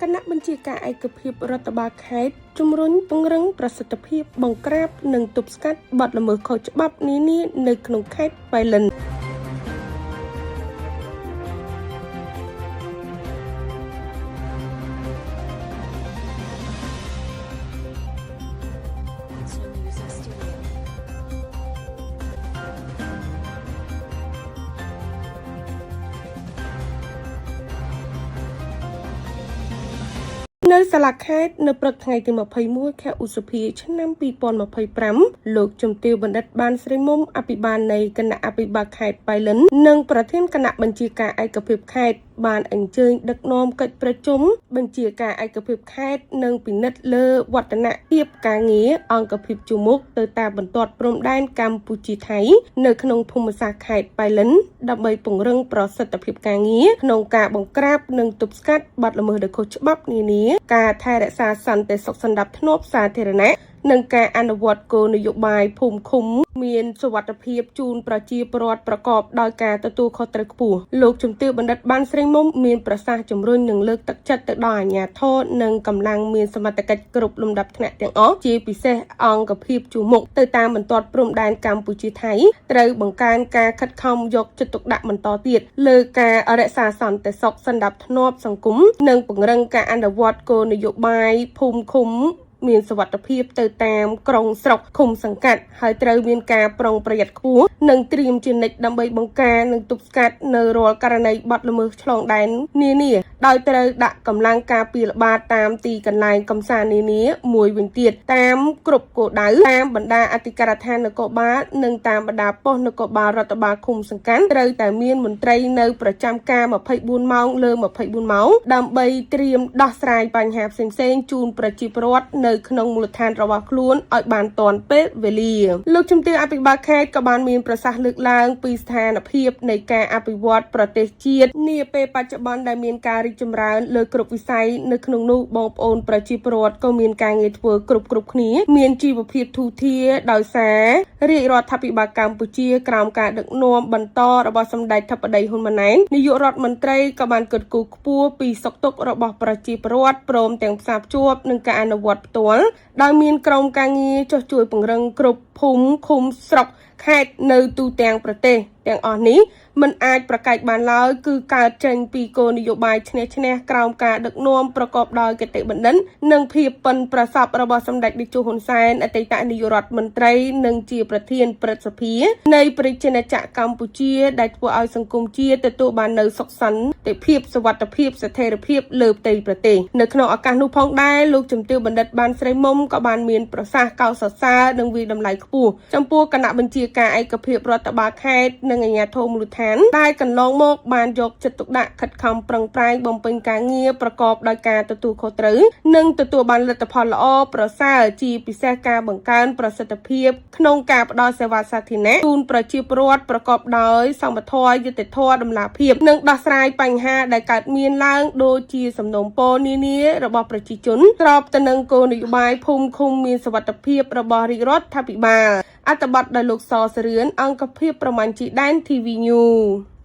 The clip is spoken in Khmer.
គណៈបញ្ជាការឯកភាពរដ្ឋបាលខេត្តជំរុញពង្រឹងប្រសិទ្ធភាពបង្ក្រាបនិងទប់ស្កាត់បទល្មើសខុសច្បាប់នានានៅក្នុងខេត្តប៉ៃលិននៅសាលាខេត្តនៅព្រឹកថ្ងៃទី21ខែឧសភាឆ្នាំ2025លោកជំទាវបណ្ឌិតបានស្រីមុំអភិបាលនៃគណៈអភិបាលខេត្តប៉ៃលិននិងប្រធានគណៈបញ្ជាការឯកភាពខេត្តបានអញ្ជើញដឹកនាំកិច្ចប្រជុំបញ្ជាការឯកភាពខេត្តនិងពិនិត្យលើវឌ្ឍនភាពការងារអង្គភាពជួរមុខទៅតាមបន្ទាត់ព្រំដែនកម្ពុជាថៃនៅក្នុងភូមិសាស្ត្រខេត្តប៉ៃលិនដើម្បីពង្រឹងប្រសិទ្ធភាពការងារក្នុងការបង្ក្រាបនិងទប់ស្កាត់បទល្មើសដោយខុសច្បាប់នានាការថែរក្សាសន្តិសុខសណ្ដាប់ធ្នាប់សាធារណៈនិងការអនុវត្តគោលនយោបាយភូមិឃុំមានសុវត្ថិភាពជូនប្រជាពលរដ្ឋប្រកបដោយការទទួលខុសត្រូវខ្ពស់លោកជំទាវបណ្ឌិតបានស្រីមុំមានប្រសាសន៍ជំរុញនិងលើកទឹកចិត្តទៅដល់អាជ្ញាធរនិងកម្លាំងមានសមត្ថកិច្ចគ្រប់លំដាប់ថ្នាក់ទាំងអស់ជាពិសេសអង្គភាពជួរមុខទៅតាមបន្ទាត់ព្រំដែនកម្ពុជាថៃត្រូវបង្កើនការខិតខំយកចិត្តទុកដាក់បន្តទៀតលើការរក្សាសន្តិសុខសណ្ដាប់ធ្នាប់សង្គមនិងពង្រឹងការអនុវត្តគោលនយោបាយភូមិឃុំមានសុវត្ថិភាពទៅតាមក្រុងស្រុកឃុំសង្កាត់ហើយត្រូវមានការប្រុងប្រយ័ត្នខ្ពស់និងត្រៀមជានិច្ចដើម្បីបង្ការនិងទប់ស្កាត់នៅរាល់ករណីបទល្មើសឆ្លងដែននានាដោយត្រូវដាក់កម្លាំងការពារល្បាតតាមទីកន្លែងកំសាន្តនានាមួយវិញទៀតតាមគ្រប់គោលដៅតាមបណ្ដាអធិការដ្ឋាននគរបាលនិងតាមបណ្ដាប៉ុស្តិ៍នគរបាលរដ្ឋបាលឃុំសង្កាត់ត្រូវតែមានមន្ត្រីនៅប្រចាំការ24ម៉ោងលើ24ម៉ោងដើម្បីត្រៀមដោះស្រាយបញ្ហាផ្សេងៗជូនប្រជាពលរដ្ឋនៅក្នុងមូលដ្ឋានរបស់ខ្លួនឲ្យបានទាន់ពេលវេលាលោកជំទាវអភិបាលខេត្តក៏បានមានប្រសាសន៍លើកឡើងពីស្ថានភាពនៃការអភិវឌ្ឍប្រទេសជាតិនាពេលបច្ចុប្បន្នដែលមានការរីកចម្រើនលើគ្រប់វិស័យនៅក្នុងនោះបងប្អូនប្រជាពលរដ្ឋក៏មានការងារធ្វើគ្រប់គ្នាមានជីវភាពធូរធារដោយសាររាជរដ្ឋាភិបាលកម្ពុជាក្រោមការដឹកនាំបន្តរបស់សម្ដេចធិបតីហ៊ុនម៉ាណែតនាយករដ្ឋមន្ត្រីក៏បានគិតគូរខ្ពស់ពីសុខទុក្ខរបស់ប្រជាពលរដ្ឋព្រមទាំងផ្សារភ្ជាប់នឹងការអនុវត្តផ្ទាល់ដោយមានក្រុមការងារចុះជួយពង្រឹងគ្រប់ភូមិឃុំស្រុកខេត្តនៅទូទាំងប្រទេសទាំងអស់នេះមិនអាចប្រកែកបានឡើយគឺកើតចេញពីគោលនយោបាយឈ្នះក្រោមការដឹកនាំប្រកបដោយគតិបណ្ឌិតនិងភាពប៉ិនប្រសប់របស់សម្ដេចតេជោហ៊ុនសែនអតីតនាយករដ្ឋមន្ត្រីនិងជាប្រធានព្រឹទ្ធសភានៃប្រជាណាចក្រកម្ពុជាដែលធ្វើឲ្យសង្គមជាតិទទួលបាននូវសុខសន្តិភាពសុវត្ថិភាពស្ថិរភាពលើផ្ទៃប្រទេសនៅក្នុងឱកាសនោះផងដែរលោកជំទាវបណ្ឌិតបានស្រីមុំក៏បានមានប្រសាសន៍កោតសរសើរនិងវាយតម្លៃខ្ពស់ចំពោះគណៈបញ្ជាការឯកភាពរដ្ឋបាលខេត្តនិងអាជ្ញាធរមូលដ្ឋានដែលកន្លងមកបានយកចិត្តទុកដាក់ខិតខំប្រឹងប្រែងបំពេញការងារប្រកបដោយការទទួលខុសត្រូវនិងទទួលបានលទ្ធផលល្អប្រសើរជាពិសេសការបង្កើនប្រសិទ្ធភាពក្នុងការផ្តល់សេវាសាធារណៈជូនប្រជាពលរដ្ឋប្រកបដោយសមធម៌យុត្តិធម៌តម្លាភាពនិងដោះស្រាយបញ្ហាដែលកើតមានឡើងដូចជាសំណុំពរនានារបស់ប្រជាជនស្របទៅនឹងគោលនយោបាយភូមិឃុំមានសុវត្ថិភាពរបស់រាជរដ្ឋាភិបាលអត្ថបទដោយលោកស សរឿនអង្គភាពប្រមាញ់ជីដែន TV News